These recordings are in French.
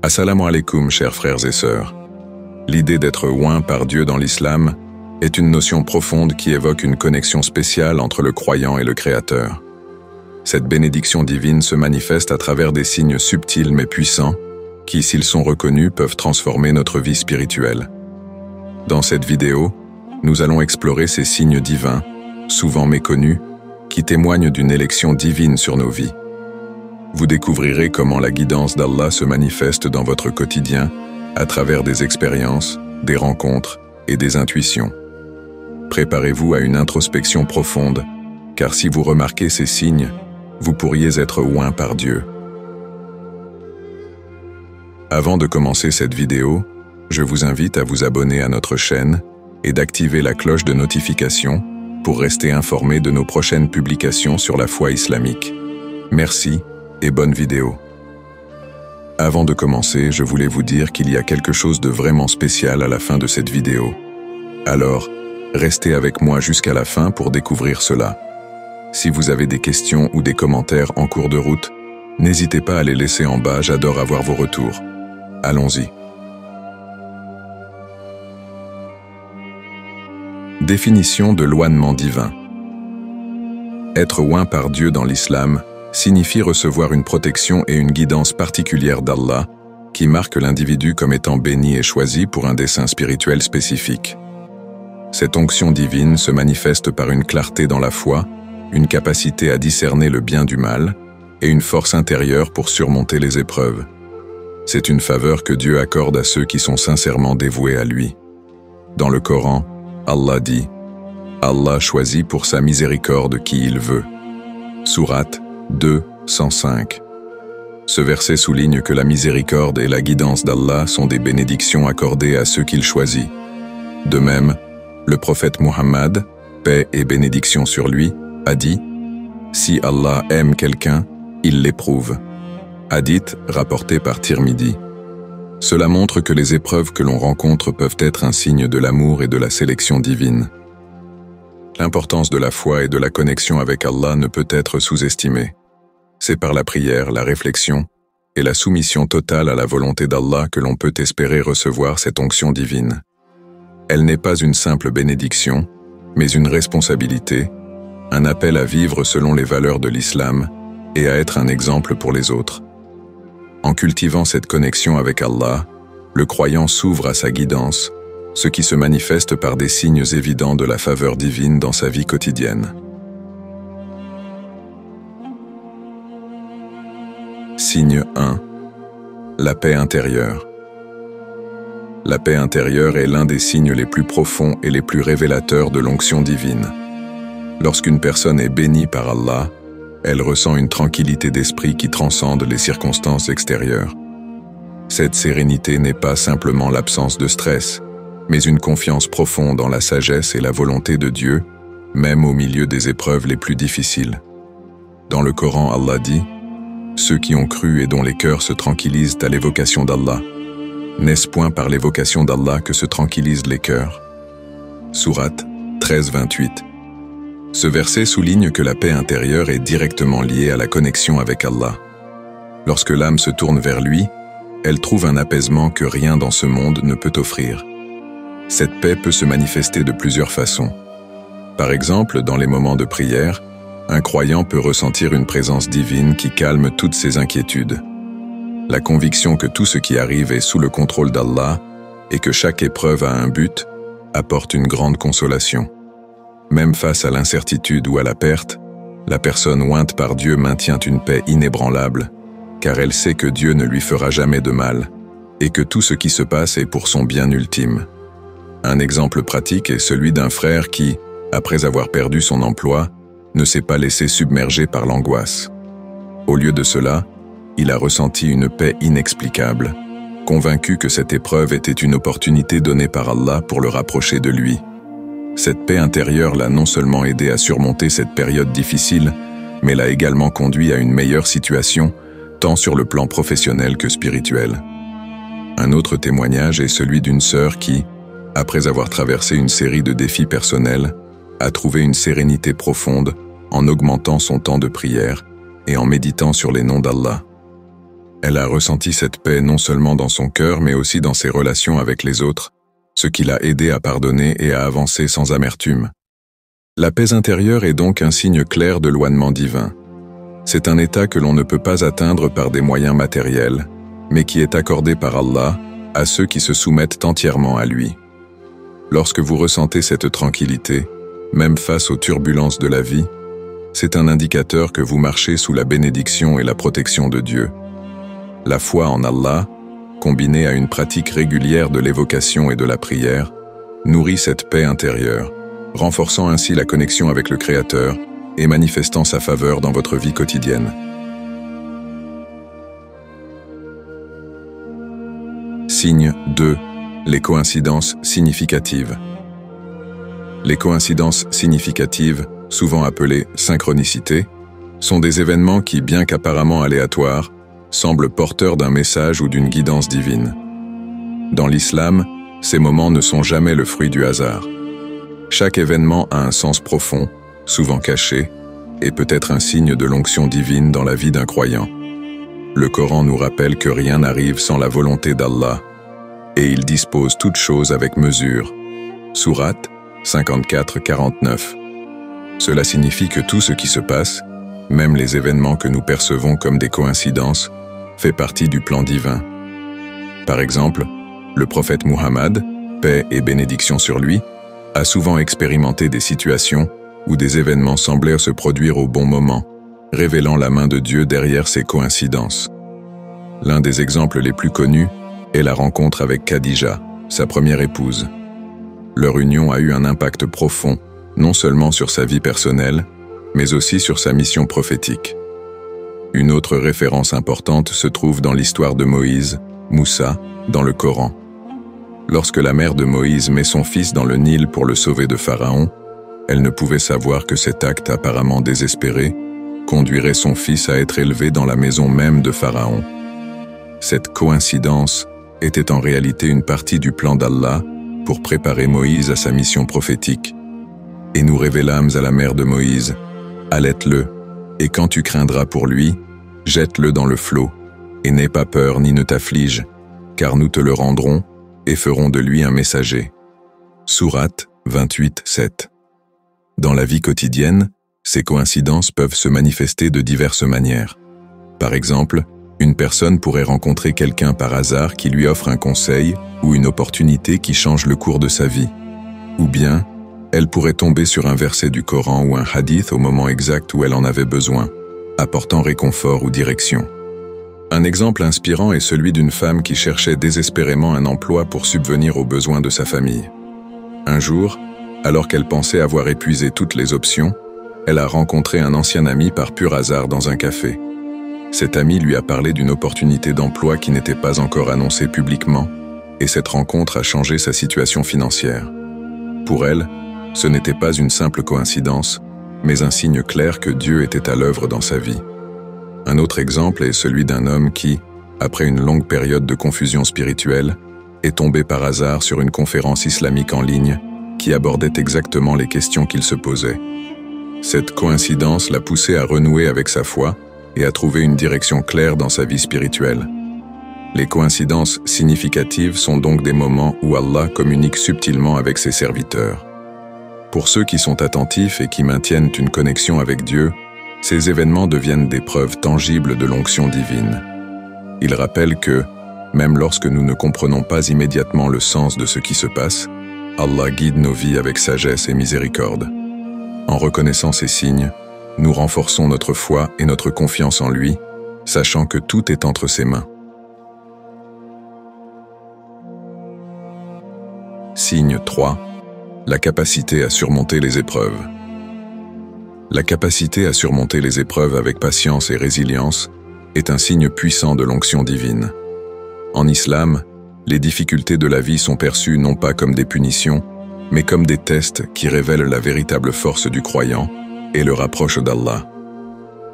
Assalamu alaikum, chers frères et sœurs. L'idée d'être oint par Dieu dans l'islam est une notion profonde qui évoque une connexion spéciale entre le croyant et le Créateur. Cette bénédiction divine se manifeste à travers des signes subtils mais puissants qui, s'ils sont reconnus, peuvent transformer notre vie spirituelle. Dans cette vidéo, nous allons explorer ces signes divins, souvent méconnus, qui témoignent d'une élection divine sur nos vies. Vous découvrirez comment la guidance d'Allah se manifeste dans votre quotidien à travers des expériences, des rencontres et des intuitions. Préparez-vous à une introspection profonde, car si vous remarquez ces signes, vous pourriez être oint par Dieu. Avant de commencer cette vidéo, je vous invite à vous abonner à notre chaîne et d'activer la cloche de notification pour rester informé de nos prochaines publications sur la foi islamique. Merci et bonne vidéo. Avant de commencer, je voulais vous dire qu'il y a quelque chose de vraiment spécial à la fin de cette vidéo. Alors, restez avec moi jusqu'à la fin pour découvrir cela. Si vous avez des questions ou des commentaires en cours de route, n'hésitez pas à les laisser en bas, j'adore avoir vos retours. Allons-y. Définition de l'ointement divin. Être oint par Dieu dans l'islam signifie recevoir une protection et une guidance particulière d'Allah qui marque l'individu comme étant béni et choisi pour un dessein spirituel spécifique. Cette onction divine se manifeste par une clarté dans la foi, une capacité à discerner le bien du mal et une force intérieure pour surmonter les épreuves. C'est une faveur que Dieu accorde à ceux qui sont sincèrement dévoués à lui. Dans le Coran, Allah dit « Allah choisit pour sa miséricorde qui il veut » Sourate 2, 105. Ce verset souligne que la miséricorde et la guidance d'Allah sont des bénédictions accordées à ceux qu'il choisit. De même, le prophète Muhammad, paix et bénédiction sur lui, a dit « Si Allah aime quelqu'un, il l'éprouve ». Hadith rapporté par Tirmidhi. Cela montre que les épreuves que l'on rencontre peuvent être un signe de l'amour et de la sélection divine. L'importance de la foi et de la connexion avec Allah ne peut être sous-estimée. C'est par la prière, la réflexion et la soumission totale à la volonté d'Allah que l'on peut espérer recevoir cette onction divine. Elle n'est pas une simple bénédiction, mais une responsabilité, un appel à vivre selon les valeurs de l'islam et à être un exemple pour les autres. En cultivant cette connexion avec Allah, le croyant s'ouvre à sa guidance, ce qui se manifeste par des signes évidents de la faveur divine dans sa vie quotidienne. Signe 1. La paix intérieure. La paix intérieure est l'un des signes les plus profonds et les plus révélateurs de l'onction divine. Lorsqu'une personne est bénie par Allah, elle ressent une tranquillité d'esprit qui transcende les circonstances extérieures. Cette sérénité n'est pas simplement l'absence de stress, mais une confiance profonde en la sagesse et la volonté de Dieu, même au milieu des épreuves les plus difficiles. Dans le Coran, Allah dit « Ceux qui ont cru et dont les cœurs se tranquillisent à l'évocation d'Allah. N'est-ce point par l'évocation d'Allah que se tranquillisent les cœurs » Sourate 13, 28. Ce verset souligne que la paix intérieure est directement liée à la connexion avec Allah. Lorsque l'âme se tourne vers lui, elle trouve un apaisement que rien dans ce monde ne peut offrir. Cette paix peut se manifester de plusieurs façons. Par exemple, dans les moments de prière, un croyant peut ressentir une présence divine qui calme toutes ses inquiétudes. La conviction que tout ce qui arrive est sous le contrôle d'Allah et que chaque épreuve a un but apporte une grande consolation. Même face à l'incertitude ou à la perte, la personne ointe par Dieu maintient une paix inébranlable, car elle sait que Dieu ne lui fera jamais de mal, et que tout ce qui se passe est pour son bien ultime. Un exemple pratique est celui d'un frère qui, après avoir perdu son emploi, ne s'est pas laissé submerger par l'angoisse. Au lieu de cela, il a ressenti une paix inexplicable, convaincu que cette épreuve était une opportunité donnée par Allah pour le rapprocher de lui. Cette paix intérieure l'a non seulement aidé à surmonter cette période difficile, mais l'a également conduit à une meilleure situation, tant sur le plan professionnel que spirituel. Un autre témoignage est celui d'une sœur qui, après avoir traversé une série de défis personnels, a trouvé une sérénité profonde en augmentant son temps de prière et en méditant sur les noms d'Allah. Elle a ressenti cette paix non seulement dans son cœur, mais aussi dans ses relations avec les autres, ce qui l'a aidé à pardonner et à avancer sans amertume. La paix intérieure est donc un signe clair de l'éloignement divin. C'est un état que l'on ne peut pas atteindre par des moyens matériels, mais qui est accordé par Allah à ceux qui se soumettent entièrement à lui. Lorsque vous ressentez cette tranquillité, même face aux turbulences de la vie, c'est un indicateur que vous marchez sous la bénédiction et la protection de Dieu. La foi en Allah, combinée à une pratique régulière de l'évocation et de la prière, nourrit cette paix intérieure, renforçant ainsi la connexion avec le Créateur et manifestant sa faveur dans votre vie quotidienne. Signe 2. Les coïncidences significatives. Les coïncidences significatives, souvent appelées synchronicités, sont des événements qui, bien qu'apparemment aléatoires, semblent porteurs d'un message ou d'une guidance divine. Dans l'islam, ces moments ne sont jamais le fruit du hasard. Chaque événement a un sens profond, souvent caché, et peut être un signe de l'onction divine dans la vie d'un croyant. Le Coran nous rappelle que rien n'arrive sans la volonté d'Allah, et il dispose toutes choses avec mesure. Sourate 54-49. Cela signifie que tout ce qui se passe, même les événements que nous percevons comme des coïncidences, fait partie du plan divin. Par exemple, le prophète Muhammad, paix et bénédiction sur lui, a souvent expérimenté des situations où des événements semblaient se produire au bon moment, révélant la main de Dieu derrière ces coïncidences. L'un des exemples les plus connus est la rencontre avec Khadija, sa première épouse. Leur union a eu un impact profond, non seulement sur sa vie personnelle, mais aussi sur sa mission prophétique. Une autre référence importante se trouve dans l'histoire de Moïse, Moussa, dans le Coran. Lorsque la mère de Moïse met son fils dans le Nil pour le sauver de Pharaon, elle ne pouvait savoir que cet acte apparemment désespéré conduirait son fils à être élevé dans la maison même de Pharaon. Cette coïncidence était en réalité une partie du plan d'Allah pour préparer Moïse à sa mission prophétique. Et nous révélâmes à la mère de Moïse, « Allaite-le, et quand tu craindras pour lui, jette-le dans le flot, et n'aie pas peur ni ne t'afflige, car nous te le rendrons et ferons de lui un messager. » Sourate 28-7. Dans la vie quotidienne, ces coïncidences peuvent se manifester de diverses manières. Par exemple, une personne pourrait rencontrer quelqu'un par hasard qui lui offre un conseil ou une opportunité qui change le cours de sa vie. Ou bien, elle pourrait tomber sur un verset du Coran ou un hadith au moment exact où elle en avait besoin, apportant réconfort ou direction. Un exemple inspirant est celui d'une femme qui cherchait désespérément un emploi pour subvenir aux besoins de sa famille. Un jour, alors qu'elle pensait avoir épuisé toutes les options, elle a rencontré un ancien ami par pur hasard dans un café. Cet ami lui a parlé d'une opportunité d'emploi qui n'était pas encore annoncée publiquement, et cette rencontre a changé sa situation financière. Pour elle, ce n'était pas une simple coïncidence, mais un signe clair que Dieu était à l'œuvre dans sa vie. Un autre exemple est celui d'un homme qui, après une longue période de confusion spirituelle, est tombé par hasard sur une conférence islamique en ligne qui abordait exactement les questions qu'il se posait. Cette coïncidence l'a poussé à renouer avec sa foi et à trouver une direction claire dans sa vie spirituelle. Les coïncidences significatives sont donc des moments où Allah communique subtilement avec ses serviteurs. Pour ceux qui sont attentifs et qui maintiennent une connexion avec Dieu, ces événements deviennent des preuves tangibles de l'onction divine. Ils rappellent que, même lorsque nous ne comprenons pas immédiatement le sens de ce qui se passe, Allah guide nos vies avec sagesse et miséricorde. En reconnaissant ces signes, nous renforçons notre foi et notre confiance en lui, sachant que tout est entre ses mains. Signe 3. La capacité à surmonter les épreuves. La capacité à surmonter les épreuves avec patience et résilience est un signe puissant de l'onction divine. En islam, les difficultés de la vie sont perçues non pas comme des punitions, mais comme des tests qui révèlent la véritable force du croyant et le rapprochent d'Allah.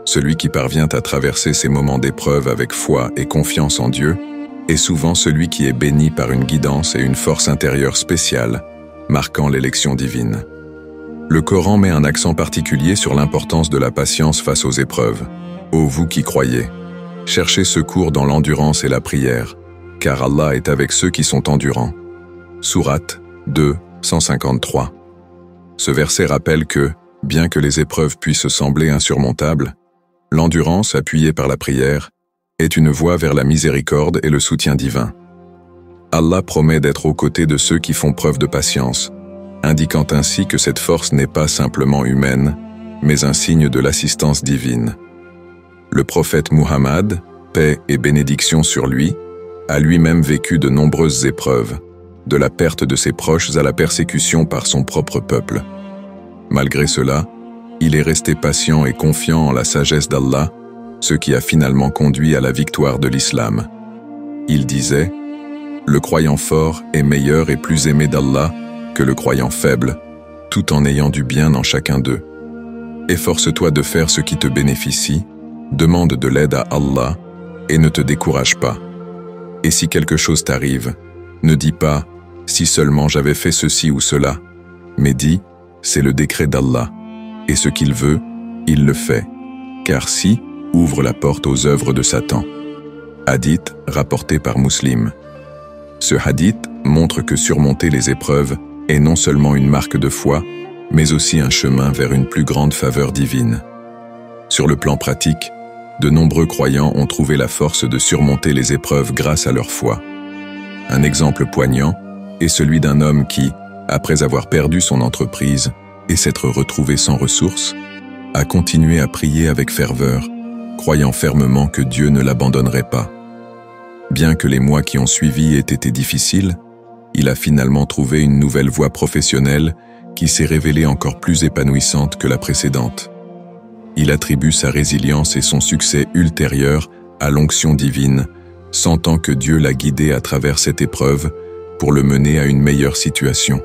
Celui qui parvient à traverser ces moments d'épreuve avec foi et confiance en Dieu est souvent celui qui est béni par une guidance et une force intérieure spéciale, marquant l'élection divine. Le Coran met un accent particulier sur l'importance de la patience face aux épreuves. Ô vous qui croyez! Cherchez secours dans l'endurance et la prière, car Allah est avec ceux qui sont endurants. Sourate 2, 153. Ce verset rappelle que, bien que les épreuves puissent sembler insurmontables, l'endurance, appuyée par la prière, est une voie vers la miséricorde et le soutien divin. Allah promet d'être aux côtés de ceux qui font preuve de patience, indiquant ainsi que cette force n'est pas simplement humaine, mais un signe de l'assistance divine. Le prophète Muhammad, paix et bénédiction sur lui, a lui-même vécu de nombreuses épreuves, de la perte de ses proches à la persécution par son propre peuple. Malgré cela, il est resté patient et confiant en la sagesse d'Allah, ce qui a finalement conduit à la victoire de l'islam. Il disait « Le croyant fort est meilleur et plus aimé d'Allah que le croyant faible, tout en ayant du bien en chacun d'eux. Efforce-toi de faire ce qui te bénéficie, demande de l'aide à Allah et ne te décourage pas. Et si quelque chose t'arrive, ne dis pas « si seulement j'avais fait ceci ou cela », mais dis « c'est le décret d'Allah, et ce qu'il veut, il le fait, car si ouvre la porte aux œuvres de Satan. » Hadith rapporté par Muslim. Ce hadith montre que surmonter les épreuves est non seulement une marque de foi, mais aussi un chemin vers une plus grande faveur divine. Sur le plan pratique, de nombreux croyants ont trouvé la force de surmonter les épreuves grâce à leur foi. Un exemple poignant est celui d'un homme qui, après avoir perdu son entreprise et s'être retrouvé sans ressources, a continué à prier avec ferveur, croyant fermement que Dieu ne l'abandonnerait pas. Bien que les mois qui ont suivi aient été difficiles, il a finalement trouvé une nouvelle voie professionnelle qui s'est révélée encore plus épanouissante que la précédente. Il attribue sa résilience et son succès ultérieur à l'onction divine, sentant que Dieu l'a guidé à travers cette épreuve pour le mener à une meilleure situation.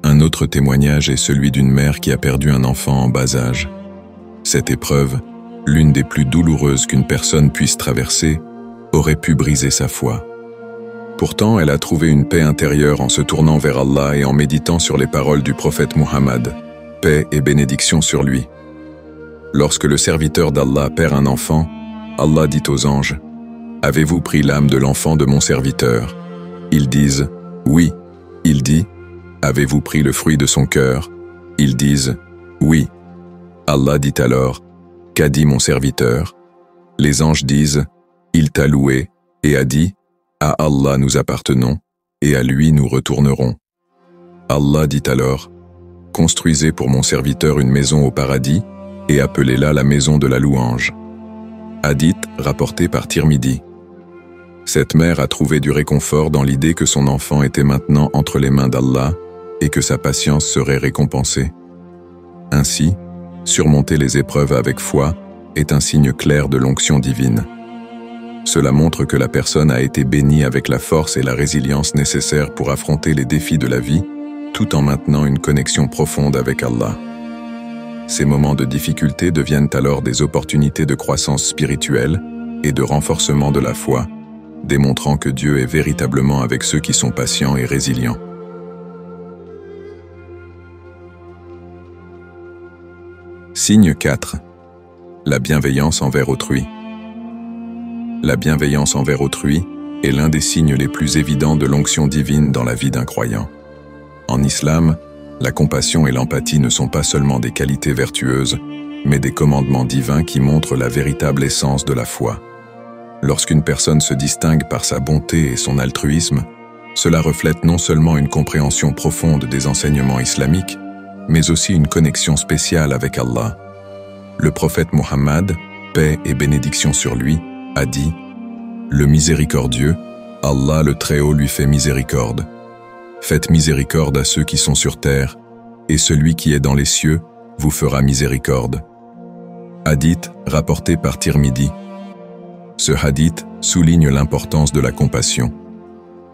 Un autre témoignage est celui d'une mère qui a perdu un enfant en bas âge. Cette épreuve, l'une des plus douloureuses qu'une personne puisse traverser, aurait pu briser sa foi. Pourtant, elle a trouvé une paix intérieure en se tournant vers Allah et en méditant sur les paroles du prophète Muhammad, paix et bénédiction sur lui. Lorsque le serviteur d'Allah perd un enfant, Allah dit aux anges « Avez-vous pris l'âme de l'enfant de mon serviteur ?» Ils disent « Oui ». Il dit « Avez-vous pris le fruit de son cœur ?» Ils disent « Oui ». Allah dit alors « Qu'a dit mon serviteur ?» Les anges disent « Il t'a loué et a dit « À Allah nous appartenons et à lui nous retournerons. » Allah dit alors « Construisez pour mon serviteur une maison au paradis et appelez-la la maison de la louange. » Hadith rapporté par Tirmidhi. Cette mère a trouvé du réconfort dans l'idée que son enfant était maintenant entre les mains d'Allah et que sa patience serait récompensée. Ainsi, surmonter les épreuves avec foi est un signe clair de l'onction divine. Cela montre que la personne a été bénie avec la force et la résilience nécessaires pour affronter les défis de la vie, tout en maintenant une connexion profonde avec Allah. Ces moments de difficulté deviennent alors des opportunités de croissance spirituelle et de renforcement de la foi, démontrant que Dieu est véritablement avec ceux qui sont patients et résilients. Signe 4. La bienveillance envers autrui. La bienveillance envers autrui est l'un des signes les plus évidents de l'onction divine dans la vie d'un croyant. En islam, la compassion et l'empathie ne sont pas seulement des qualités vertueuses, mais des commandements divins qui montrent la véritable essence de la foi. Lorsqu'une personne se distingue par sa bonté et son altruisme, cela reflète non seulement une compréhension profonde des enseignements islamiques, mais aussi une connexion spéciale avec Allah. Le prophète Muhammad, paix et bénédiction sur lui, a dit « Le miséricordieux, Allah le Très-Haut lui fait miséricorde. Faites miséricorde à ceux qui sont sur terre, et celui qui est dans les cieux vous fera miséricorde. » Hadith rapporté par Tirmidhi. Ce hadith souligne l'importance de la compassion.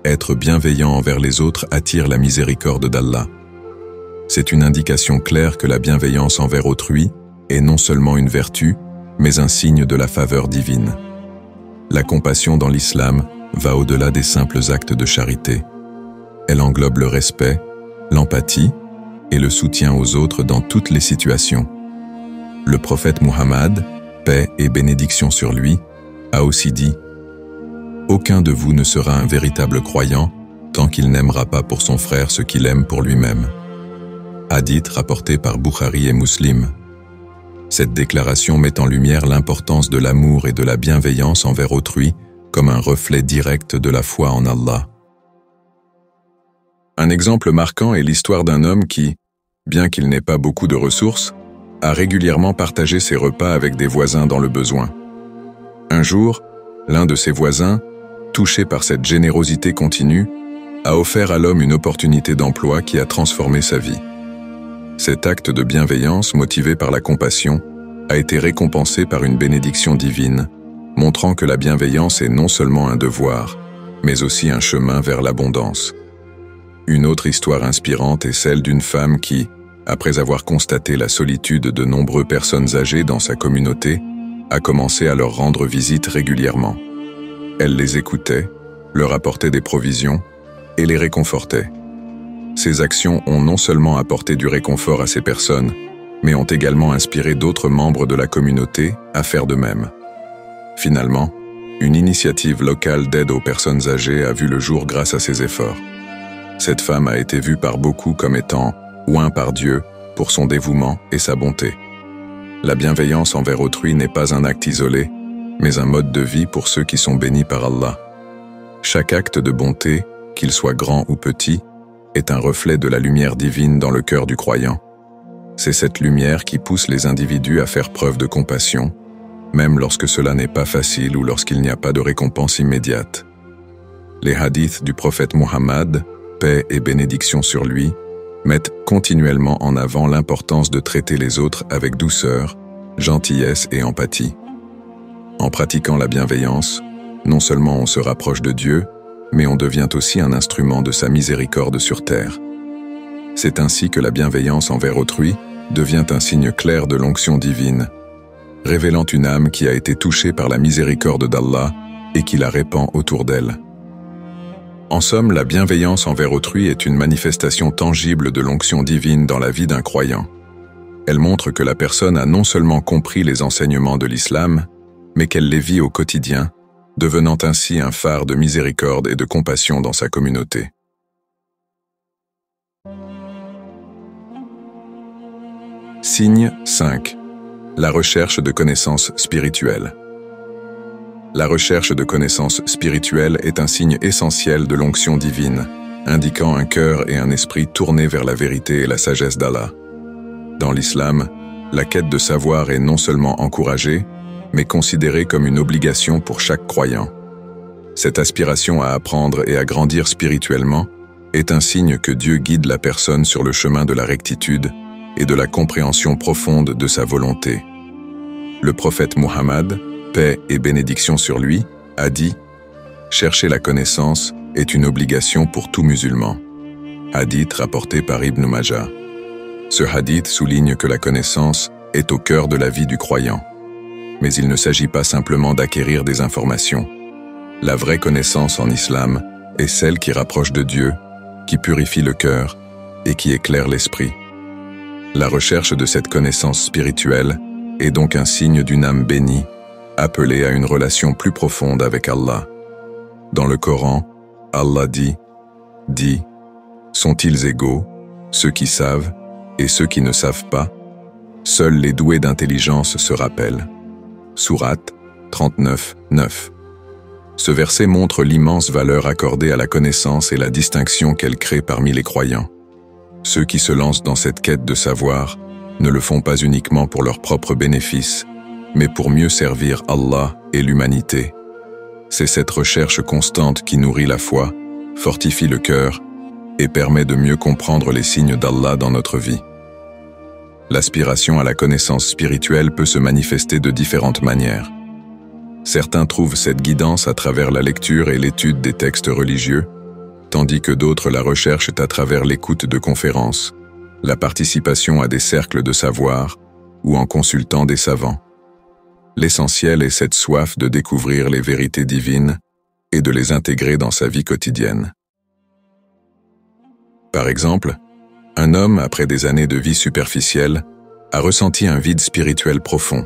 Être bienveillant envers les autres attire la miséricorde d'Allah. C'est une indication claire que la bienveillance envers autrui est non seulement une vertu, mais un signe de la faveur divine. La compassion dans l'islam va au-delà des simples actes de charité. Elle englobe le respect, l'empathie et le soutien aux autres dans toutes les situations. Le prophète Muhammad, paix et bénédiction sur lui, a aussi dit « Aucun de vous ne sera un véritable croyant tant qu'il n'aimera pas pour son frère ce qu'il aime pour lui-même. » Hadith rapporté par Bukhari et Muslim. Cette déclaration met en lumière l'importance de l'amour et de la bienveillance envers autrui comme un reflet direct de la foi en Allah. Un exemple marquant est l'histoire d'un homme qui, bien qu'il n'ait pas beaucoup de ressources, a régulièrement partagé ses repas avec des voisins dans le besoin. Un jour, l'un de ses voisins, touché par cette générosité continue, a offert à l'homme une opportunité d'emploi qui a transformé sa vie. Cet acte de bienveillance, motivé par la compassion, a été récompensé par une bénédiction divine, montrant que la bienveillance est non seulement un devoir, mais aussi un chemin vers l'abondance. Une autre histoire inspirante est celle d'une femme qui, après avoir constaté la solitude de nombreuses personnes âgées dans sa communauté, a commencé à leur rendre visite régulièrement. Elle les écoutait, leur apportait des provisions et les réconfortait. Ces actions ont non seulement apporté du réconfort à ces personnes, mais ont également inspiré d'autres membres de la communauté à faire de même. Finalement, une initiative locale d'aide aux personnes âgées a vu le jour grâce à ces efforts. Cette femme a été vue par beaucoup comme étant oint par Dieu pour son dévouement et sa bonté. La bienveillance envers autrui n'est pas un acte isolé, mais un mode de vie pour ceux qui sont bénis par Allah. Chaque acte de bonté, qu'il soit grand ou petit, est un reflet de la lumière divine dans le cœur du croyant. C'est cette lumière qui pousse les individus à faire preuve de compassion, même lorsque cela n'est pas facile ou lorsqu'il n'y a pas de récompense immédiate. Les hadiths du prophète Muhammad, paix et bénédiction sur lui, mettent continuellement en avant l'importance de traiter les autres avec douceur, gentillesse et empathie. En pratiquant la bienveillance, non seulement on se rapproche de Dieu, mais on devient aussi un instrument de sa miséricorde sur terre. C'est ainsi que la bienveillance envers autrui devient un signe clair de l'onction divine, révélant une âme qui a été touchée par la miséricorde d'Allah et qui la répand autour d'elle. En somme, la bienveillance envers autrui est une manifestation tangible de l'onction divine dans la vie d'un croyant. Elle montre que la personne a non seulement compris les enseignements de l'islam, mais qu'elle les vit au quotidien, devenant ainsi un phare de miséricorde et de compassion dans sa communauté. Signe 5. La recherche de connaissances spirituelles. La recherche de connaissances spirituelles est un signe essentiel de l'onction divine, indiquant un cœur et un esprit tournés vers la vérité et la sagesse d'Allah. Dans l'islam, la quête de savoir est non seulement encouragée, mais considérée comme une obligation pour chaque croyant. Cette aspiration à apprendre et à grandir spirituellement est un signe que Dieu guide la personne sur le chemin de la rectitude et de la compréhension profonde de sa volonté. Le prophète Muhammad, paix et bénédiction sur lui, a dit « Chercher la connaissance est une obligation pour tout musulman ». Hadith rapporté par Ibn Majah. Ce hadith souligne que la connaissance est au cœur de la vie du croyant. Mais il ne s'agit pas simplement d'acquérir des informations. La vraie connaissance en islam est celle qui rapproche de Dieu, qui purifie le cœur et qui éclaire l'esprit. La recherche de cette connaissance spirituelle est donc un signe d'une âme bénie, appelée à une relation plus profonde avec Allah. Dans le Coran, Allah dit « Sont-ils égaux, ceux qui savent et ceux qui ne savent pas? Seuls les doués d'intelligence se rappellent. » Sourate 39, 9. Ce verset montre l'immense valeur accordée à la connaissance et la distinction qu'elle crée parmi les croyants. Ceux qui se lancent dans cette quête de savoir ne le font pas uniquement pour leur propre bénéfice, mais pour mieux servir Allah et l'humanité. C'est cette recherche constante qui nourrit la foi, fortifie le cœur et permet de mieux comprendre les signes d'Allah dans notre vie. L'aspiration à la connaissance spirituelle peut se manifester de différentes manières. Certains trouvent cette guidance à travers la lecture et l'étude des textes religieux, tandis que d'autres la recherchent à travers l'écoute de conférences, la participation à des cercles de savoir ou en consultant des savants. L'essentiel est cette soif de découvrir les vérités divines et de les intégrer dans sa vie quotidienne. Par exemple, un homme, après des années de vie superficielle, a ressenti un vide spirituel profond.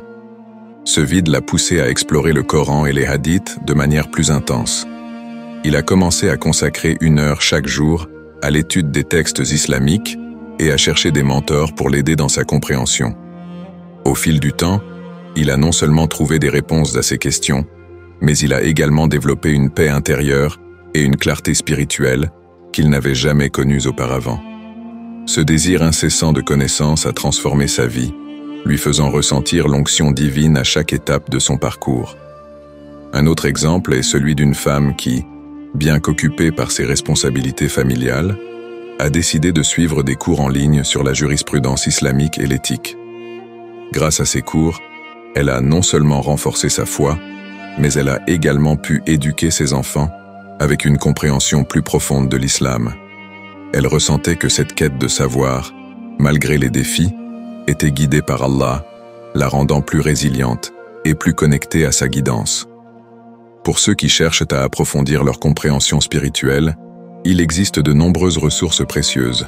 Ce vide l'a poussé à explorer le Coran et les hadiths de manière plus intense. Il a commencé à consacrer 1 heure chaque jour à l'étude des textes islamiques et à chercher des mentors pour l'aider dans sa compréhension. Au fil du temps, il a non seulement trouvé des réponses à ces questions, mais il a également développé une paix intérieure et une clarté spirituelle qu'il n'avait jamais connues auparavant. Ce désir incessant de connaissance a transformé sa vie, lui faisant ressentir l'onction divine à chaque étape de son parcours. Un autre exemple est celui d'une femme qui, bien qu'occupée par ses responsabilités familiales, a décidé de suivre des cours en ligne sur la jurisprudence islamique et l'éthique. Grâce à ces cours, elle a non seulement renforcé sa foi, mais elle a également pu éduquer ses enfants avec une compréhension plus profonde de l'islam. Elle ressentait que cette quête de savoir, malgré les défis, était guidée par Allah, la rendant plus résiliente et plus connectée à sa guidance. Pour ceux qui cherchent à approfondir leur compréhension spirituelle, il existe de nombreuses ressources précieuses.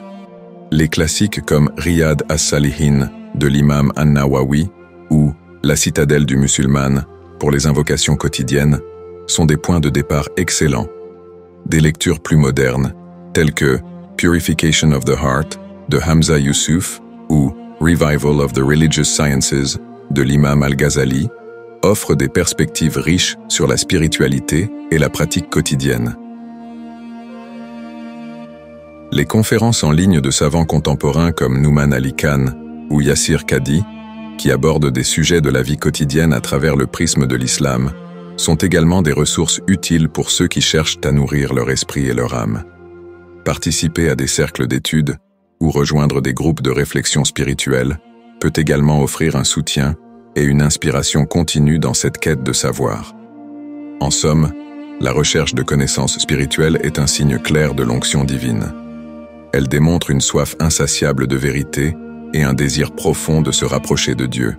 Les classiques comme Riyad as-Salihin de l'imam An-Nawawi ou La citadelle du musulman pour les invocations quotidiennes sont des points de départ excellents. Des lectures plus modernes, telles que Purification of the Heart de Hamza Yusuf ou Revival of the Religious Sciences de l'imam Al-Ghazali, offrent des perspectives riches sur la spiritualité et la pratique quotidienne. Les conférences en ligne de savants contemporains comme Nouman Ali Khan ou Yassir Qadhi, qui abordent des sujets de la vie quotidienne à travers le prisme de l'islam, sont également des ressources utiles pour ceux qui cherchent à nourrir leur esprit et leur âme. Participer à des cercles d'études ou rejoindre des groupes de réflexion spirituelle peut également offrir un soutien et une inspiration continue dans cette quête de savoir. En somme, la recherche de connaissances spirituelles est un signe clair de l'onction divine. Elle démontre une soif insatiable de vérité et un désir profond de se rapprocher de Dieu.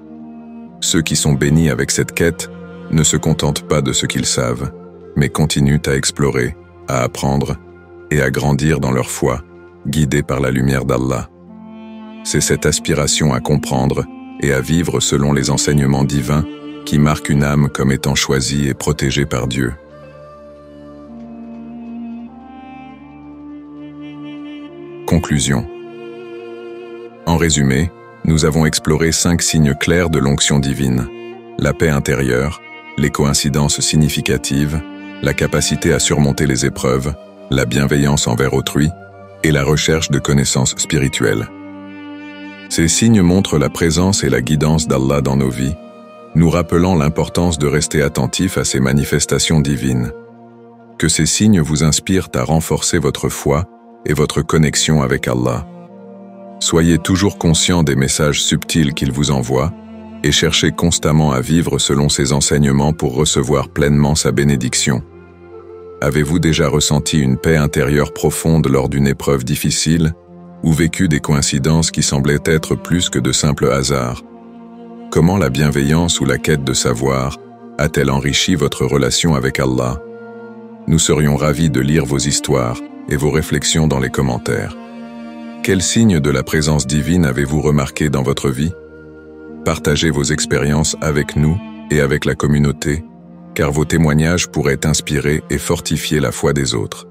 Ceux qui sont bénis avec cette quête ne se contentent pas de ce qu'ils savent, mais continuent à explorer, à apprendre et à grandir dans leur foi, guidés par la lumière d'Allah. C'est cette aspiration à comprendre et à vivre selon les enseignements divins qui marque une âme comme étant choisie et protégée par Dieu. Conclusion. En résumé, nous avons exploré 5 signes clairs de l'onction divine: la paix intérieure, les coïncidences significatives, la capacité à surmonter les épreuves, la bienveillance envers autrui et la recherche de connaissances spirituelles. Ces signes montrent la présence et la guidance d'Allah dans nos vies, nous rappelant l'importance de rester attentifs à ces manifestations divines. Que ces signes vous inspirent à renforcer votre foi et votre connexion avec Allah. Soyez toujours conscients des messages subtils qu'il vous envoie et cherchez constamment à vivre selon ses enseignements pour recevoir pleinement sa bénédiction. Avez-vous déjà ressenti une paix intérieure profonde lors d'une épreuve difficile ou vécu des coïncidences qui semblaient être plus que de simples hasards? Comment la bienveillance ou la quête de savoir a-t-elle enrichi votre relation avec Allah? Nous serions ravis de lire vos histoires et vos réflexions dans les commentaires. Quels signes de la présence divine avez-vous remarqué dans votre vie? Partagez vos expériences avec nous et avec la communauté, car vos témoignages pourraient inspirer et fortifier la foi des autres.